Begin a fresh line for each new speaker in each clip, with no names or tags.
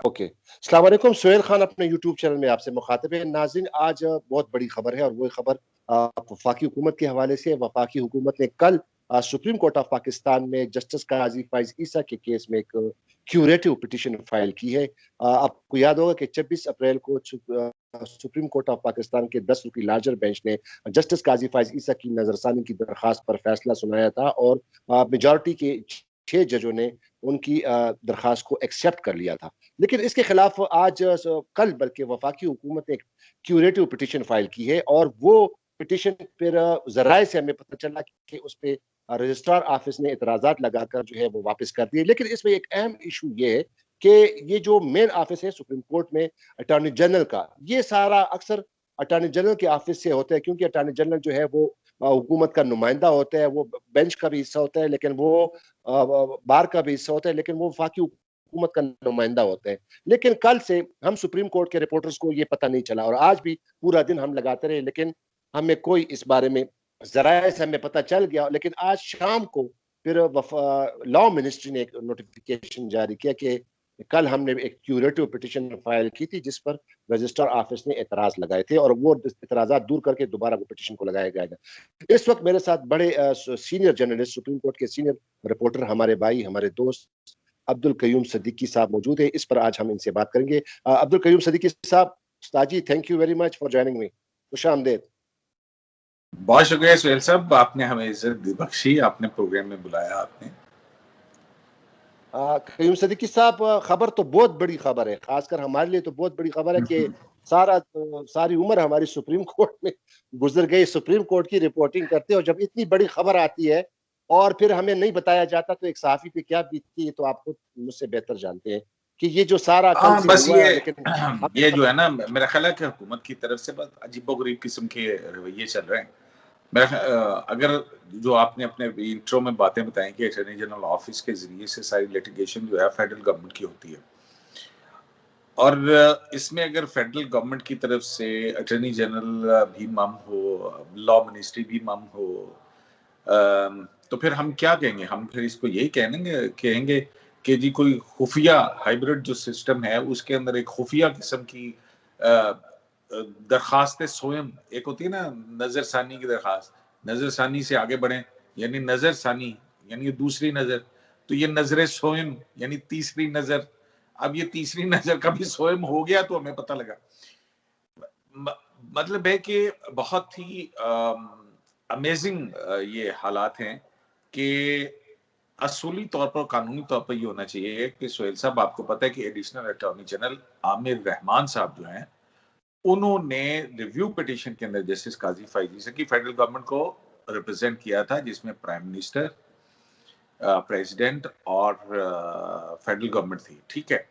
Okay, अस्सलाम वालेकुम। सुहेल खान अपने यूट्यूब चैनल में आपसे मुखातिब है। नाज़रीन, आज बहुत बड़ी खबर है और वो खबर वफाकी हुकूमत के हवाले से। वफाकी हुकूमत ने कल सुप्रीम कोर्ट ऑफ पाकिस्तान में जस्टिस काजी फ़ाइज़ ईसा के केस में एक क्यूरेटिव पिटीशन फाइल की है। आपको याद होगा कि 26 अप्रैल को सुप्रीम कोर्ट ऑफ पाकिस्तान के 10 रुकनी लार्जर बेंच ने जस्टिस काजी फ़ाइज़ ईसा की नजरसानी की दरखास्त पर फैसला सुनाया था और मेजॉरिटी के 6 जजों ने उनकी दरखास्त को एक्सेप्ट कर लिया था। लेकिन इसके खिलाफ आज कल बल्कि वफाकी हुकूमत ने एक क्यूरेटिव पिटीशन फाइल की है और वो पिटीशन फिर जराए से हमें पता चला कि उस पे रजिस्ट्रार ऑफिस ने इतराजात लगाकर जो है वो वापस कर दिए। लेकिन इसमें एक अहम इशू ये है कि ये जो मेन ऑफिस है सुप्रीम कोर्ट में अटॉर्नी जनरल का, ये सारा अक्सर अटॉर्नी जनरल के ऑफिस से होता है, क्योंकि अटॉर्नी जनरल जो है वो हुकूमत का नुमाइंदा होता है, वो बेंच का भी हिस्सा होता है, लेकिन वो बार का भी हिस्सा होता है, लेकिन वो वफाकी हुकूमत का नुमाइंदा होता है। लेकिन कल से हम सुप्रीम कोर्ट के रिपोर्टर्स को ये पता नहीं चला और आज भी पूरा दिन हम लगाते रहे, लेकिन हमें कोई इस बारे में ज़राए से हमें पता चल गया। लेकिन आज शाम को फिर लॉ मिनिस्ट्री ने एक नोटिफिकेशन जारी किया कि कल हमने एक क्यूरेटिव पिटीशन फाइल की थी जिस पर रजिस्ट्रार ऑफिस ने एतराज लगाए थे और वो एतराजात दूर करके दोबारा वो पिटीशन को लगाया जाएगा। इस वक्त मेरे साथ बड़े सीनियर जर्नलिस्ट, सुप्रीम कोर्ट के सीनियर रिपोर्टर, हमारे भाई, हमारे दोस्त अब्दुल कयूम सिद्दीकी साहब मौजूद है। इस पर आज हम इनसे बात करेंगे। अब्दुल कयूम सिद्दीकी साहब, उस्ताद जी, thank you very much for joining me. खुशामदीद।
बहुत शुक्रिया सुहेल साहब, आपने हमें इज्जत बख्शी, आपने प्रोग्राम में बुलाया। आपने
कयूम सिद्दीकी साहब, खबर तो बहुत बड़ी खबर है, खासकर हमारे लिए तो बहुत बड़ी खबर है कि सारी उम्र हमारी सुप्रीम कोर्ट में गुजर गई, सुप्रीम कोर्ट की रिपोर्टिंग करते, और जब इतनी बड़ी खबर आती है और फिर हमें नहीं बताया जाता तो एक सहाफी पे क्या बीतती है, तो आप खुद मुझसे बेहतर जानते हैं कि ये जो सारा कल से
बस
हुआ है। लेकिन
ये जो है ना, मेरा ख्याल है कि हुकूमत की तरफ से बस अजीबोगरीब किस्म के रवैये चल रहे हैं। अगर जो आपने अपने इंट्रो में बातें बताई कि अटॉर्नी जनरल ऑफिस के जरिए से सारी लिटिगेशन जो है फेडरल गवर्नमेंट की होती है, और इसमें अगर फेडरल गवर्नमेंट की तरफ से अटॉर्नी जनरल भी मम हो, लॉ मिनिस्ट्री भी मम हो, तो फिर हम क्या कहेंगे? हम फिर इसको यही कहेंगे कि जी कोई खुफिया हाइब्रिड जो सिस्टम है उसके अंदर एक खुफिया किस्म की दरखास्त स्वयं, एक होती है ना नजरसानी की दरखास्त, नजरसानी से आगे बढ़े यानी नजरसानी यानी दूसरी नजर, तो ये नजर स्वयं यानी तीसरी नजर। अब ये तीसरी नजर कभी स्वयं हो गया तो हमें पता लगा। मतलब है कि बहुत ही अमेजिंग ये हालात हैं कि असूली तौर पर, कानूनी तौर पर ये होना चाहिए कि सुहेल साहब, आपको पता है कि additional attorney general Aamir Rahman साहब जो हैं, उन्होंने रिव्यू पिटीशन के अंदर जस्टिस काजी फ़ाइज़ ईसा की फेडरल गवर्नमेंट को रिप्रेजेंट किया था, जिसमें प्राइम मिनिस्टर, प्रेसिडेंट और फेडरल गवर्नमेंट थी, ठीक है।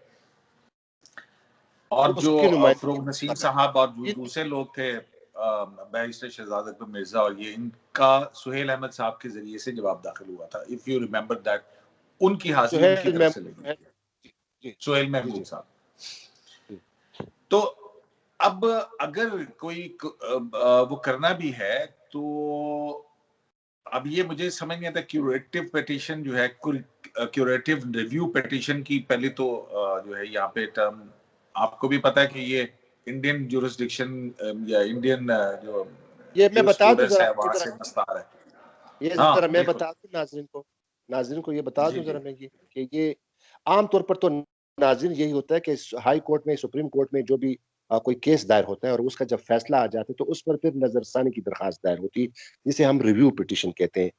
और जो फरूक नसीम साहब और जो दूसरे लोग थे, बैरिस्टर शहजाद अकबर मिर्जा, और ये इनका सुहेल अहमद साहब के जरिए से जवाब दाखिल हुआ था, इफ यू रिमेंबर दैट। उनकी हाजिरी उनकी तरफ से लगी थी, सुहेल महमूद साहब। तो अब अगर कोई वो करना भी है तो अब ये मुझे समझ नहीं आता, क्यूरेटिव पिटीशन जो है, क्यूरेटिव रिव्यू पिटीशन की पहले तो जो है यहाँ पे टर्म आपको भी पता है कि ये इंडियन जुरिस्डिक्शन या इंडियन जो
ये मैं बता दूं
है वहां से मस्तार है।
ये जरा मैं बता दूं नाज़रीन को ये बता दूं जरा मैं कि ये आमतौर पर तो नाज़रीन यही होता है कि हाई कोर्ट में, सुप्रीम कोर्ट में जो भी कोई केस दायर होता है और उसका जब फैसला आ जाता है तो उस पर फिर नजरसानी की दरखास्त दायर होती है, जिसे हम रिव्यू पिटीशन कहते हैं।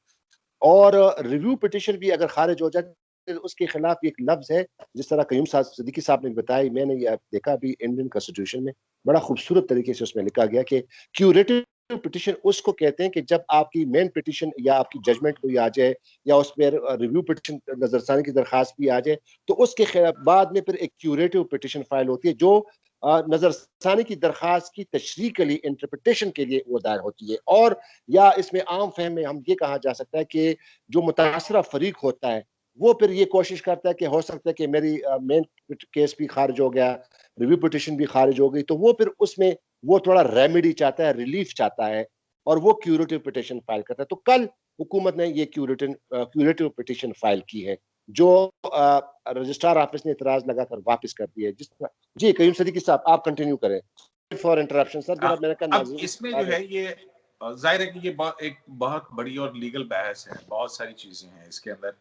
और रिव्यू पिटीशन भी अगर खारिज हो जाए तो उसके खिलाफ एक लफ्ज है, जिस तरह कयूम सिद्दीकी साहब ने बताया, मैंने ये देखा भी इंडियन कॉन्स्टिट्यूशन में बड़ा खूबसूरत तरीके से उसमें लिखा गया कि क्यूरेटिव पिटीशन उसको कहते हैं कि जब आपकी मेन पिटीशन या आपकी जजमेंट कोई आ जाए या उस पर रिव्यू पिटीशन नजरसानी की दरखास्त भी आ जाए, तो उसके बाद में फिर एक क्यूरेटिव पिटीशन फाइल होती है जो नजरसानी की दरखास्त की तशरीह के लिए, इंटरप्रिटेशन के लिए वो दायर होती है। और या इसमें आम फहम में हम ये कहा जा सकता है कि जो मुतासरा फरीक होता है वो फिर ये कोशिश करता है कि हो सकता है कि मेरी मेन केस भी खारिज हो गया, रिव्यू पिटीशन भी खारिज हो गई, तो वो फिर उसमें वो थोड़ा रेमेडी चाहता है, रिलीफ चाहता है और वो क्यूरेटिव पिटीशन फाइल करता है। तो कल हुकूमत ने ये क्यूरेटिव पिटीशन फाइल की है। जो रजिस्ट्रार ऑफिस ने इतराज लगाकर वापस कर दिया। जिस तरह जी कयूम सदीकी साहब आप कंटिन्यू करें। फॉर इंटरप्शन सर, जरा मैंने कहा
अब
नाज़रीन
इसमें जो है ये जाहिर है कि ये एक बहुत बड़ी और लीगल बहस है, बहुत सारी चीजें हैं इसके अंदर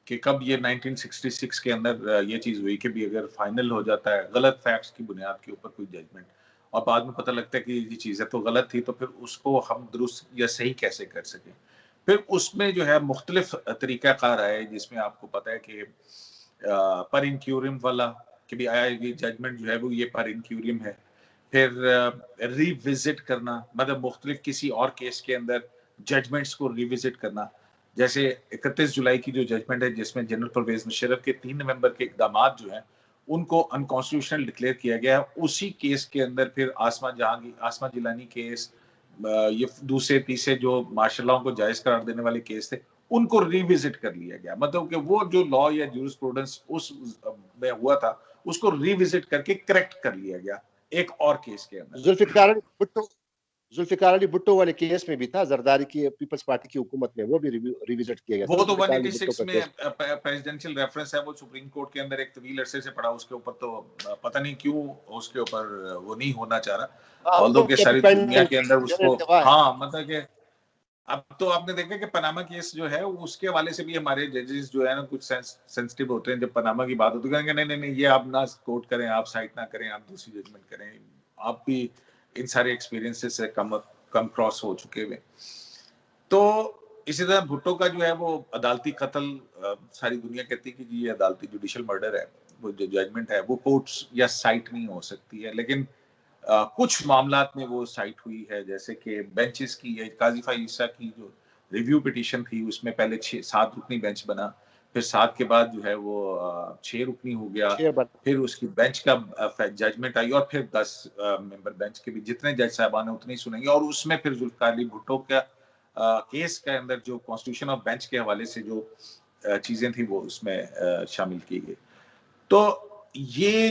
कि कब ये 1966 के अंदर ये चीज हुई कि भी अगर फाइनल हो जाता है गलत फैक्ट्स की बुनियाद के ऊपर कोई जजमेंट और बाद में पता लगता है कि ये चीजें तो गलत थी, तो फिर उसको हम दुरुस्त या सही कैसे कर सकें। फिर उसमें जो है मुख्तलिफ तरीक़ाकार आए, जिसमें आपको पता है कि पर इंक्यूरियम वाला कि भी आया ये जजमेंट जो है वो ये पर इंक्यूरियम है। फिर रिविजिट करना, मतलब मुख्तलिफ किसी और केस के अंदर जजमेंट्स को रिविजिट करना। जैसे 31 जुलाई की जो जजमेंट है जिसमें जनरल परवेज मुशर्रफ के 3 नवंबर के इकदाम जो हैं उनको अनकॉन्स्टिट्यूशनल डिक्लेयर किया गया है। उसी केस के अंदर फिर आसमा जिलानी केस, ये दूसरे तीसरे जो मार्शल लॉ को जायज करार देने वाले केस थे उनको रिविजिट कर लिया गया। मतलब कि वो जो लॉ या जूरिस्प्रूडेंस उस में हुआ था उसको रिविजिट करके करेक्ट कर लिया गया एक और केस के अंदर।
जुल्फिकार अली भुट्टो वाले केस में भी था, जरदारी की पीपल्स पार्टी की हुकूमत में, वो भी रिविजिट किया गया था
वो तो
जुल्फिकार अली भुट्टो
186
का
में
केस।
प्रेसिडेंशियल रेफरेंस है, वो सुप्रीम कोर्ट के अंदर एक तवील अरसे से पड़ा, उसके ऊपर तो पता नहीं क्यों उसके ऊपर वो नहीं होना चाह रहा,
हाँ,
ऑल्दो
वो
के सारी दुनिया के अंदर उसको,
इंतवा है।
हाँ मतलब कि अब तो आपने देखा कि पनामा केस जो है उसके हवाले से भी हमारे जजेस जो है ना कुछ सेंसिटिव होते हैं। जब पनामा की बात होती है कहेंगे नहीं नहीं नहीं ये आप ना कोट करें, आप साइट ना करें, आप दूसरी जजमेंट करें। आप भी इन सारे एक्सपीरियंसेस से कम क्रॉस हो चुके हुए। तो इसी तरह भुट्टो का जो है वो अदालती कत्ल, सारी दुनिया कहती है कि जी ये अदालती जुडिशियल मर्डर है, वो जो जजमेंट है वो कोर्ट्स या साइट नहीं हो सकती है। लेकिन कुछ मामलात में वो साइट हुई है, जैसे कि बेंचेस की है, काजी फाइसा की जो रिव्यू पिटीशन थी उसमें पहले 7 रुकनी बेंच बना, फिर 7 के बाद जो है वो 6 रुकनी हो गया, फिर उसकी बेंच का जजमेंट आई और फिर 10 मेंबर बेंच के भी जितने जज साहबान है उतने ही सुनेंगे। और उसमें फिर जुल्फिकार अली भुट्टो का केस के अंदर जो कॉन्स्टिट्यूशन ऑफ बेंच के हवाले से जो चीजें थी वो उसमें शामिल की गई। तो ये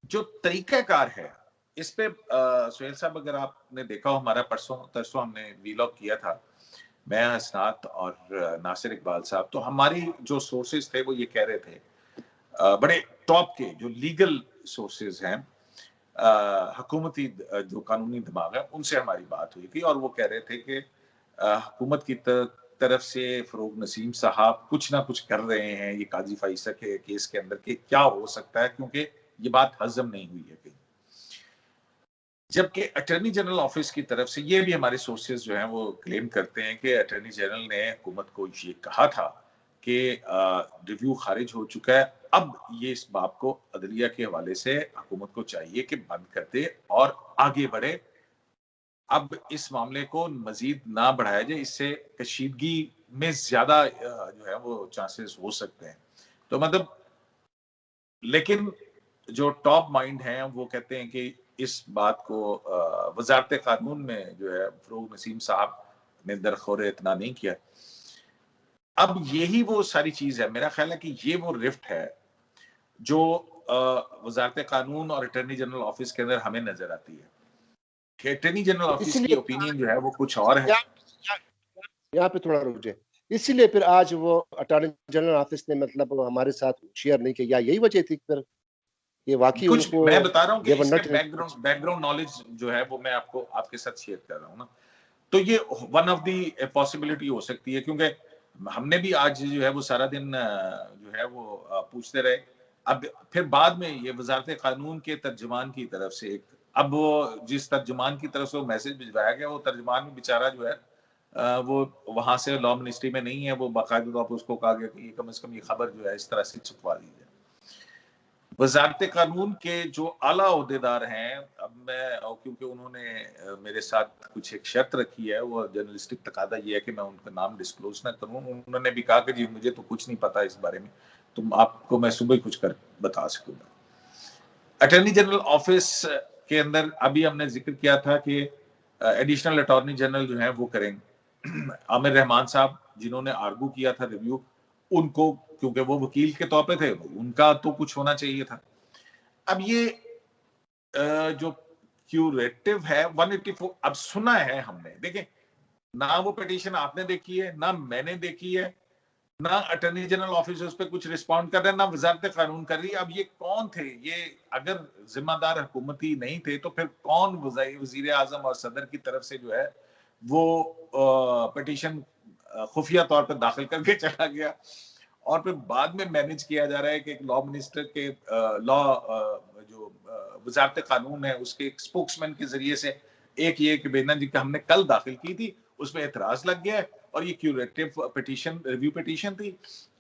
जो तरीकाकार है इस पे सुहेल साहब, अगर आपने देखा हो हमारा परसों तरसों हमने वीलॉग किया था, मैं, हसनात और नासिर इकबाल साहब, तो हमारी जो सोर्सेज थे वो ये कह रहे थे, बड़े टॉप के जो लीगल सोर्सेज हैं, हुकूमती जो कानूनी दिमाग है उनसे हमारी बात हुई थी और वो कह रहे थे कि हुकूमत की तरफ से फरोग नसीम साहब कुछ ना कुछ कर रहे हैं ये काजी फाइसा के केस के अंदर के क्या हो सकता है, क्योंकि ये बात हजम नहीं हुई है कहीं। जबकि अटॉर्नी जनरल ऑफिस की तरफ से ये भी हमारे सोर्सेज जो हैं वो क्लेम करते हैं कि अटॉर्नी जनरल ने हुकूमत को ये कहा था कि रिव्यू खारिज हो चुका है, अब ये इस बात को अदलिया के हवाले से हुकूमत को चाहिए कि बंद कर दे और आगे बढ़े। अब इस मामले को मजीद ना बढ़ाया जाए, इससे कशीदगी में ज्यादा जो है वो चांसेस हो सकते हैं। तो मतलब, लेकिन जो टॉप माइंड हैं वो कहते हैं कि इस बात को वजारत कानून में जो है फरोग नसीम साहब ने दरखोर इतना नहीं किया। अब यही वो सारी चीज है, मेरा ख्याल है कि ये वो रिफ्ट है जो वजारत कानून और अटॉर्नी जनरल ऑफिस के अंदर हमें नजर आती है कि अटॉर्नी जनरल ऑफिस की
इसीलिए
ओपिनियन जो है वो कुछ और है।
यहाँ पे थोड़ा रुक जाए। इसीलिए फिर आज वो अटॉर्नी जनरल ऑफिस ने मतलब हमारे साथ शेयर नहीं किया, यही वजह थी फिर ये वाकई
कुछ
उनको
मैं बता रहा हूँ कि
दे वर
इसके
नॉट।
बैकग्राउंड नॉलेज जो है वो मैं आपके साथ शेयर कर रहा हूँ ना। तो ये वन ऑफ दी पॉसिबिलिटी हो सकती है, क्योंकि हमने भी आज जो है वो सारा दिन जो है वो पूछते रहे। अब फिर बाद में ये वजारत कानून के तर्जुमान की तरफ से अब वो जिस तर्जुमान की तरफ से वो मैसेज भिजवाया गया, वो तर्जुमान भी बेचारा जो है वो वहां से लॉ मिनिस्ट्री में नहीं है, वो बाकायदा तौर पर उसको कहा गया कि कम से कम ये खबर जो है इस तरह से छुपवा दी जाए। वजारत कानून के जो आला ओहदेदार हैं, अब मैं क्योंकि उन्होंने मेरे साथ कुछ एक शर्त रखी है, वो जर्नलिस्टिक तकादा ये है कि मैं उनका नाम डिस्क्लोज ना करूं, उन्होंने भी कहा कि जी मुझे तो कुछ नहीं पता इस बारे में, तुम आपको मैं सुबह कुछ कर बता सकूंगा। अटॉर्नी जनरल ऑफिस के अंदर अभी हमने जिक्र किया था कि एडिशनल अटॉर्नी जनरल जो है वो करेंगे। आमिर रहमान साहब जिन्होंने आर्गू किया था रिव्यू, उनको क्योंकि वो वकील के तौर पे थे उनका तो कुछ होना चाहिए था। अब ये जो क्यूरेटिव है 184 अब सुना है हमने, देखें ना वो पिटीशन आपने देखी है ना मैंने देखी है, ना अटॉर्नी जनरल ऑफिस उस पर कुछ रिस्पॉन्ड कर रहे हैं, ना वजारत कानून कर रही है। अब ये कौन थे? ये अगर जिम्मेदार हुकूमती नहीं थे तो फिर कौन वजीर आजम और सदर की तरफ से जो है वो पिटीशन खुफिया तौर पर दाखिल करके चला गया, और फिर बाद में मैनेज किया जा रहा है कि एक लॉ मिनिस्टर के लॉ जो वजारत कानून है उसके स्पोक्समैन के जरिए से एक ये कि बेनन जी का हमने कल दाखिल की थी, उसमें एतराज लग गया है, और ये क्यूरेटिव पिटीशन, रिव्यू पिटीशन थी,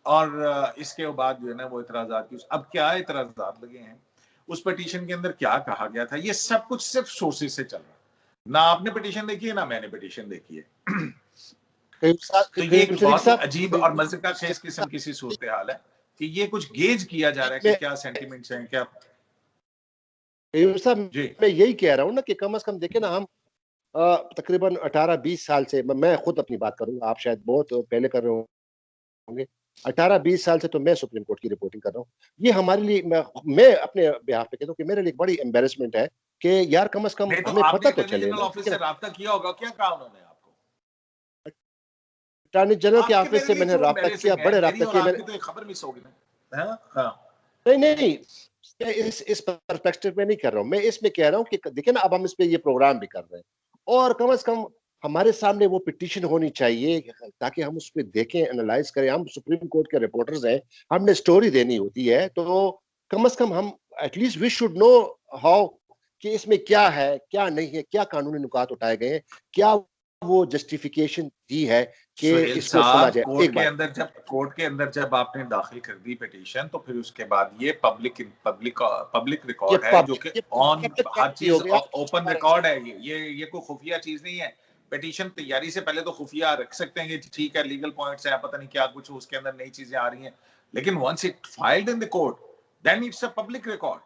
और इसके बाद जो है ना वो इतराजात की, अब क्या इतराजात लगे हैं उस पिटीशन के अंदर, क्या कहा गया था, ये सब कुछ सिर्फ सोर्सेज से चल रहा है। ना आपने पिटीशन देखी है ना मैंने पिटीशन देखी है। तो ये एक बहुत ही अजीब और मजे का खेस किस्म की सी सूरत हाल है कि ये कुछ गेज किया जा रहा है कि क्या सेंटिमेंट्स हैं, क्या
मैं यही कह रहा हूँ ना कि कम से कम देखे ना, हम तकरीबन 18-20 साल से, मैं खुद अपनी बात करूंगा, आप शायद बहुत पहले कर रहे होंगे, 18-20 साल से तो मैं सुप्रीम कोर्ट की रिपोर्टिंग कर रहा हूँ। ये हमारे लिए, मैं अपने बिहाफ पे कहता हूँ कि मेरे लिए एक बड़ी एम्बेरसमेंट है कि यार कम से कम हमें पता तो चले।
ऑफिस से राब्ता किया होगा, क्या कहा उन्होंने आपको?
अटॉर्नी जनरल के ऑफिस से मैंने राब्ता किया, बड़े राब्ता किया मैंने।
तो खबर मिस होगी ना।
नहीं, मैं इस पर्सपेक्टिव में नहीं कर रहा हूँ, मैं इसमें कह रहा हूँ कि देखिए ना, अब हम इस पे ये प्रोग्राम भी कर रहे हैं, और कम से कम हमारे सामने वो पिटीशन होनी चाहिए ताकि हम उस पर देखें, एनालाइज करें। हम सुप्रीम कोर्ट के रिपोर्टर्स हैं, हमने स्टोरी देनी होती है, तो कम से कम हम at least we should know how कि इसमें क्या है, क्या नहीं है, क्या कानूनी नुकात उठाए गए हैं, क्या वो जस्टिफिकेशन दी है कि इसको सुना जाए।
कोर्ट के अंदर जब आपने दाखिल कर दी पिटीशन, तो फिर उसके बाद ये पब्लिक रिकॉर्ड है, जो कि ऑन हर चीज ओपन रिकॉर्ड है। ये कोई खुफिया चीज नहीं है। पिटीशन तैयारी से पहले तो खुफिया रख सकते हैं कि ठीक है, लीगल पॉइंट्स है, पता नहीं क्या कुछ उसके अंदर नई चीजें आ रही हैं, लेकिन once it filed in the court then it's a public record.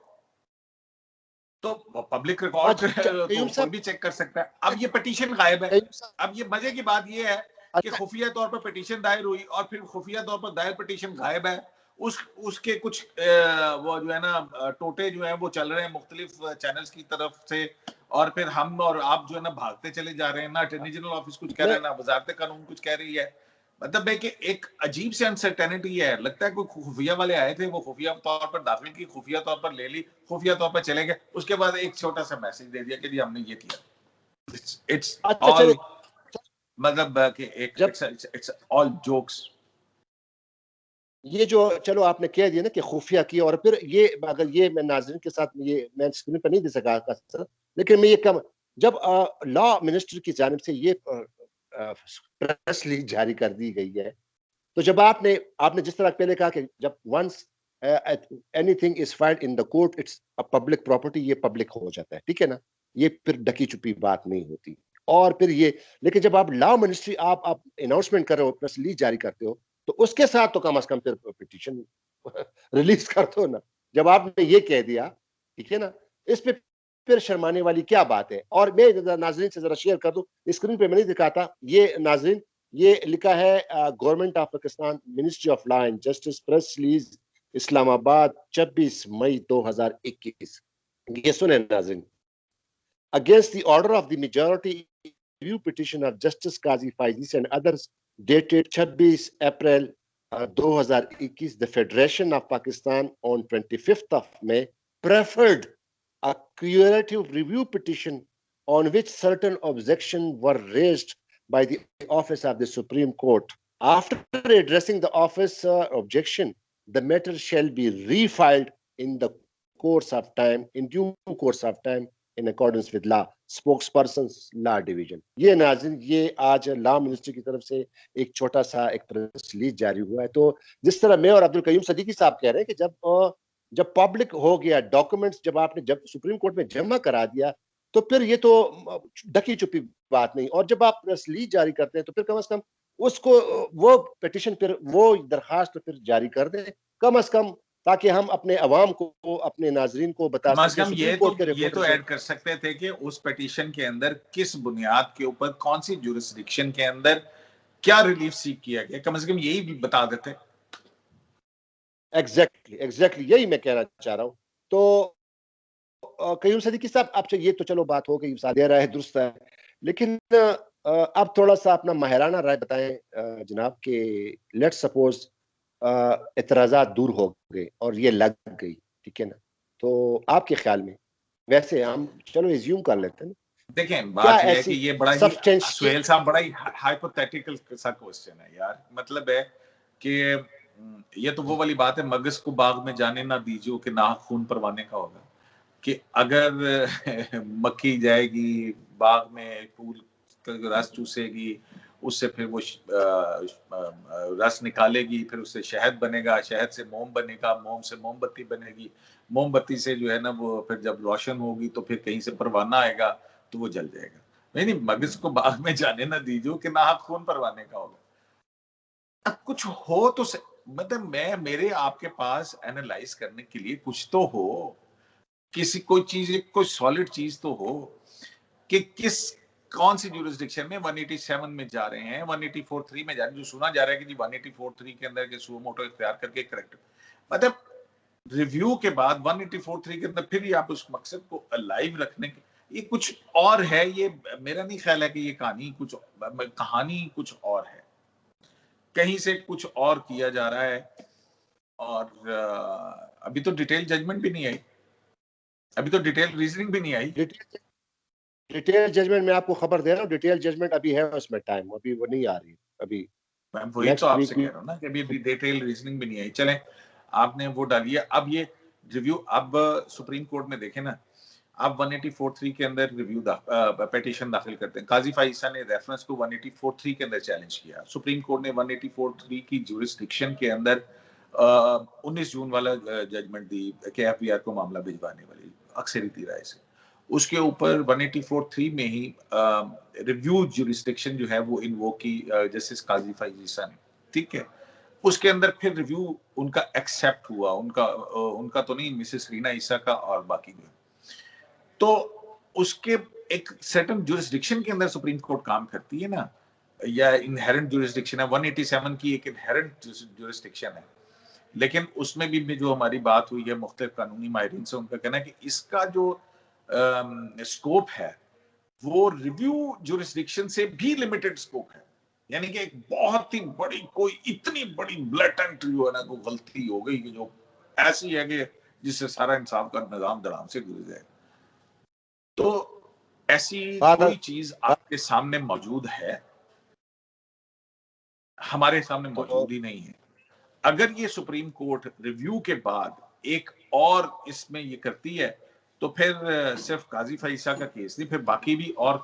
तो पब्लिक रिकॉर्ड तो कोई भी चेक कर सकता है। अब ये पिटीशन गायब है। अब ये मजे की बात ये है कि खुफिया तौर पर पिटीशन दायर हुई, और फिर खुफिया तौर पर दायर पिटीशन गायब है। उसके कुछ वो जो है ना टोटे जो है वो चल रहे हैं मुख्तलिफ चैनल्स की तरफ से, और फिर हम और आप जो है ना भागते चले जा रहे हैं। ना अटॉर्नी जनरल ऑफिस कुछ कह रहा है, ना वजारत कानून कुछ कह रही है। मतलब है कि एक अजीब से अनसर्टेनिटी है। लगता है कोई खुफिया वाले आए थे, वो खुफिया तौर पर दाखिल की, खुफिया तौर पर ले ली, खुफिया तौर पर चले गए, उसके बाद एक छोटा सा मैसेज दे दिया कि जी हमने ये किया। इट्स ऑल, मतलब कि इट्स ऑल जोक्स।
ये जो चलो आपने कह दिया ना कि खुफिया किया, और फिर ये अगर ये मैं नाज़रीन के साथ ये मैं स्क्रीन पर नहीं दे सका, लेकिन मैं ये कम, जब लॉ मिनिस्टर की जानिब से ये प्रेस रिलीज जारी कर दी गई है, तो जब आपने जिस तरह पहले कहा कि जब once anything is filed in the court it's a public property, ये पब्लिक हो जाता है, ठीक है ना, ये फिर ढकी छुपी बात नहीं होती। और फिर ये, लेकिन जब आप लॉ मिनिस्ट्री आप अनाउंसमेंट कर रहे हो, प्रेस रिलीज जारी करते हो, तो उसके साथ तो कम से कम फिर पिटीशन रिलीज कर दो ना। जब आपने ये कह दिया, ठीक है ना, इस पे फिर शर्माने वाली क्या बात है। और मैं नाजरीन से जरा शेयर कर दूं, स्क्रीन पे मैं नहीं दिखाता, ये नाजरीन, ये लिखा है government of Pakistan, ministry of law and justice, press release Islamabad 26 मई 2021। ये सुने नाजरीन, against the order of the majority review petition of Justice Qazi Faizi and others dated 26 April 2021, the Federation of Pakistan on 25th of May preferred a curative review petition on which certain objections were raised by the office of the Supreme Court. After addressing the office objection, the matter shall be refiled in the course of time, in due course of time, in accordance with law. Spokesperson law division. ये नाज़रीन, ये आज law ministry की तरफ से एक छोटा सा एक प्रेस रिलीज जारी हुआ है। तो जिस तरह मैं और अब्दुल कयूम सदीकी साहब कह रहे हैं कि जब पब्लिक हो गया डॉक्यूमेंट्स, जब आपने जब सुप्रीम कोर्ट में जमा करा दिया, तो फिर ये तो ढकी छुपी बात नहीं। और जब आप प्रेस रिलीज जारी करते हैं तो फिर कम से कम उसको वो पिटीशन, फिर वो दरखास्त फिर जारी कर दें कम से कम, ताकि हम अपने अवाम को, अपने नाजरीन को बता सकें।
ये तो ऐड कर सकते थे कि उस पिटीशन के अंदर किस बुनियाद के ऊपर, कौन सी जुरिस्डिक्शन के अंदर क्या रिलीफ सीख किया गया, कम से कम यही भी बता देते।
एग्जैक्टली यही मैं कहना चाह रहा हूं। तो कयूम सदीकी साहब, आपसे ये तो चलो बात हो गई, दे रहा है, दुरुस्त है, लेकिन अब थोड़ा सा अपना माहिराना राय बताएं जनाब कि लेट्स सपोज एतराज़ात दूर हो गए और ये लग गई, ठीक है ना, तो आपके ख्याल में, वैसे हम चलो एज्यूम कर लेते हैं,
देखें
क्या
बात यह है कि
ऐसी
ये बड़ा ही
सब्सटेंशियल,
सुहेल साहब बड़ा ही हाइपोथेटिकल सा क्वेश्चन है यार। मतलब है कि ये तो वो वाली बात है, मगज को बाग में जाने ना दीजिए कि नाखून परवाने का होगा। कि अगर मक्खी जाएगी बाग में, फूल का रस चूसेगी, उससे फिर वो रस निकालेगी, फिर उससे शहद बनेगा, शहद से मोम बनेगा, मोम से मोमबत्ती बनेगी, मोमबत्ती से जो है ना वो फिर जब रोशन होगी तो फिर कहीं से परवाना आएगा तो वो जल जाएगा। नहीं, मगज को बाग में जाने ना दीजिए कि नाखून परवाने का होगा। अब कुछ हो तो मतलब मैं मेरे आपके पास एनालाइज करने के लिए कुछ तो हो, किसी कोई चीज, कोई सॉलिड चीज तो हो कि किस कौन सी जुरिस्डिक्शन में 187 में जा रहे हैं, 184(3) में जा रहे हैं। जो सुना जा रहा है कि जी 184(3) के अंदर के सुओ मोटो इख्तियार करके करेक्ट, मतलब रिव्यू के बाद 184(3) के अंदर फिर आप उस मकसद को अलाइव रखने के, ये कुछ और है। ये मेरा नहीं ख्याल है कि ये कहानी कुछ और है, कहीं से कुछ और किया जा रहा है। और अभी तो डिटेल जजमेंट भी नहीं आई, अभी तो डिटेल रीजनिंग भी नहीं आई।
डिटेल जजमेंट में आपको खबर दे रहा हूँ, डिटेल जजमेंट अभी है, उसमें टाइम अभी वो नहीं आ रही, अभी
मैं वही तो
नेक्स्ट
आपसे
वीक
कह रहा हूँ ना कि अभी डिटेल रीजनिंग भी नहीं आई। चलें, आपने वो डाली है, अब ये रिव्यू अब सुप्रीम कोर्ट में देखें ना, आप 184(3) के अंदर रिव्यू पिटीशन दाखिल करते हैं। काजी फाइसा ने रेफरेंस को 184(3) के अंदर चैलेंज किया। सुप्रीम कोर्ट ने 184(3) की जुरिस्डिक्शन के अंदर 19 जून वाला जजमेंट दी कि एफबीआर को मामला भिजवाने वाली अक्सरियती राय से। उसके ऊपर 184(3) में ही रिव्यू जुरिस्डिक्शन जो है वो इन्वोक की जस्टिस काजी फाइसा ने, ठीक है। उसके अंदर फिर रिव्यू उनका एक्सेप्ट हुआ, उनका तो नहीं, मिसेस रीना ईसा का और बाकी में। तो उसके एक सर्टेन जुरिस्डिक्शन के अंदर सुप्रीम कोर्ट काम करती है ना, या इनहेरेंट जुरिस्डिक्शन है। 187 की एक इनहेरेंट जुरिस्डिक्शन है, लेकिन उसमें भी जो हमारी बात हुई है मुख्तलिफ कानूनी माहिरीन से, उनका कहना है कि इसका जो स्कोप है वो रिव्यू जुरिस्डिक्शन से भी लिमिटेड स्कोप है। यानी कि एक बहुत ही बड़ी, कोई इतनी बड़ी ब्लेटेंट जो है ना कोई गलती हो गई कि जो ऐसी है कि जिससे सारा इंसाफ का निजाम धड़ाम से गुजर जाए। तो ऐसी कोई चीज आपके सामने मौजूद है? हमारे सामने
तो
मौजूद ही नहीं है। अगर ये सुप्रीम कोर्ट रिव्यू के बाद एक और इसमें ये करती है तो फिर सिर्फ काजी फाइसा का केस नहीं, फिर बाकी भी और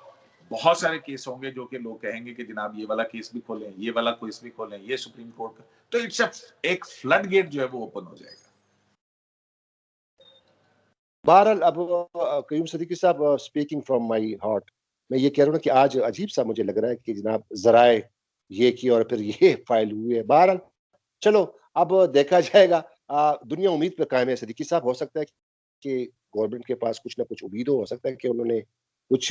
बहुत सारे केस होंगे जो कि लोग कहेंगे कि जनाब ये वाला केस भी खोलें, ये वाला केस भी खोलें, ये सुप्रीम कोर्ट का। तो इट्स एक फ्लड गेट जो है वो ओपन हो जाएगा।
बहरहाल अब कयूम सिद्दीकी साहब, स्पीकिंग फ्रॉम माय हार्ट, मैं ये कह रहा हूँ कि आज अजीब सा मुझे लग रहा है कि जनाब जराए ये की और फिर ये फाइल हुई है। बहरहाल चलो, अब देखा जाएगा। दुनिया उम्मीद पे कायम है सिद्दीकी साहब। हो सकता है कि गवर्नमेंट के पास कुछ ना कुछ उम्मीद हो सकता है कि उन्होंने कुछ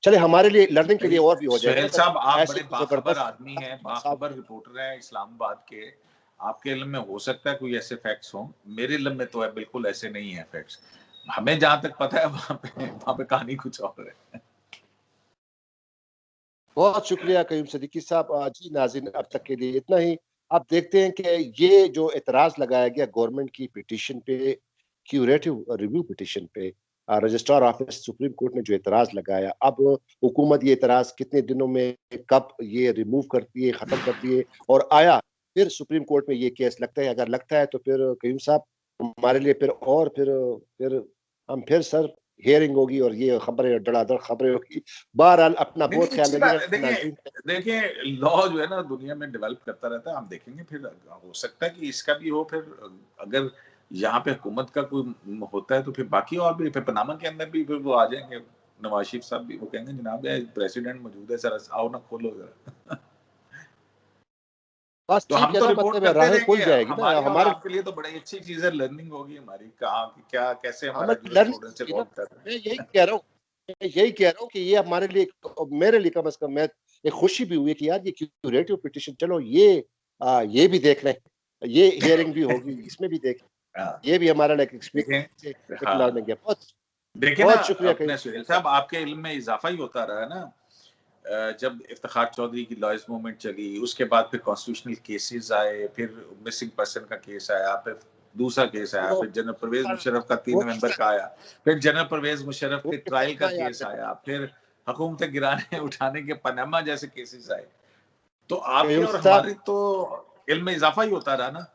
चले हमारे लिए लर्निंग के लिए और भी हो जाएगा
सुहेल
ना,
साहब, आप
ऐसे
बड़े बाखबर
जबरदस्त
आदमी हैं,
साहब।
बाखबर रिपोर्टर हैं इस्लामाबाद के। आपके इल्म में हो सकता है कोई ऐसे फैक्ट्स हों, मेरे इल्म में तो है बिल्कुल ऐसे नहीं है फैक्ट्स। हमें जहां तक पता है वहां पे कहानी कुछ और है।
बहुत शुक्रिया कयूम सिद्दीकी साहब। जी नाज़रीन, अब तक के लिए इतना ही। आप देखते हैं कि ये जो एतराज़ लगाया गया गवर्नमेंट की पिटीशन पे, क्यूरेटिव रिव्यू पिटीशन पे, रजिस्ट्रार ऑफिस सुप्रीम कोर्ट ने जो एतराज़ लगाया, अब हुकूमत ये एतराज़ कितने दिनों में, कब ये रिमूव करती है, ख़त्म करती है, और आया फिर सुप्रीम कोर्ट में ये केस लगता है? अगर लगता है तो फिर कयूम साहब, हमारे लिए फिर हम फिर सर हियरिंग होगी और ये खबरें धड़ाधड़ खबरें होगी। बहरहाल अपना
नहीं
बहुत
नहीं,
ख्याल
अच्छी बात
रखिएगा
है। देखिए
नाज़रीन।
देखिए, लॉ जो है ना दुनिया में डेवलप करता रहता है, हम देखेंगे फिर हो सकता है कि इसका भी हो। फिर अगर यहाँ पे हुकूमत का कोई होता है तो फिर बाकी और भी, फिर पनामा के अंदर भी फिर वो आ जाएंगे, नवाज शरीफ साहब भी, वो कहेंगे जनाब प्रेसिडेंट मौजूद है, सर आओ ना खोलो जरा।
बस
तो
ठीक
हम
है
तो
ना,
रिपोर्ट
मतलब
करते
राहें खुल
रहेंगे।
जाएगी ना
हमारी और
हमारे।
आपके लिए तो बड़ी अच्छी चीज है, लर्निंग होगी हमारी, कहाँ क्या कैसे
हमें
हमारा
लर्निंग
जूरिस्प्रूडेंस
होगी ना।
इवॉल्व कर रहा है।
मैं यही कह रहा हूँ कि ये हमारे लिए, मेरे लिए कम से कम, मैं एक खुशी भी हुई है कि यार ये क्यूरेटिव पिटीशन, चलो ये भी देख लें, ये हियरिंग भी होगी, इसमें भी देख,
हाँ,
ये भी हमारा लाइक एक्सपीरियंस है,
देखें।
एक लर्निंग
हाँ,
है। बहुत
देखिए ना,
बहुत शुक्रिया कहीं।
अपने सुहेल साहब आपके इल्म में इजाफा ही होता रहा है ना। जब इफ्तिखार चौधरी की लॉयर्स मूवमेंट चली, उसके बाद फिर कॉन्स्टिट्यूशनल केसेस आए, फिर मिसिंग पर्सन का केस आया, फिर दूसरा केस आया, फिर जनरल परवेज मुशर्रफ का 3 नवंबर का आया, फिर जनरल परवेज मुशर्रफ के ट्रायल का केस आया, फिर हुकूमत गिराने उठाने के पनामा जैसे केसेस आए। तो आपके और हमारे तो इल्म में इजाफा ही होता रहा ना।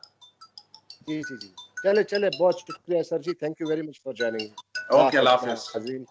जी जी जी, चले चले, बहुत शुक्रिया sir ji, thank you very much for joining.
Okay, अल्लाह हाफिज।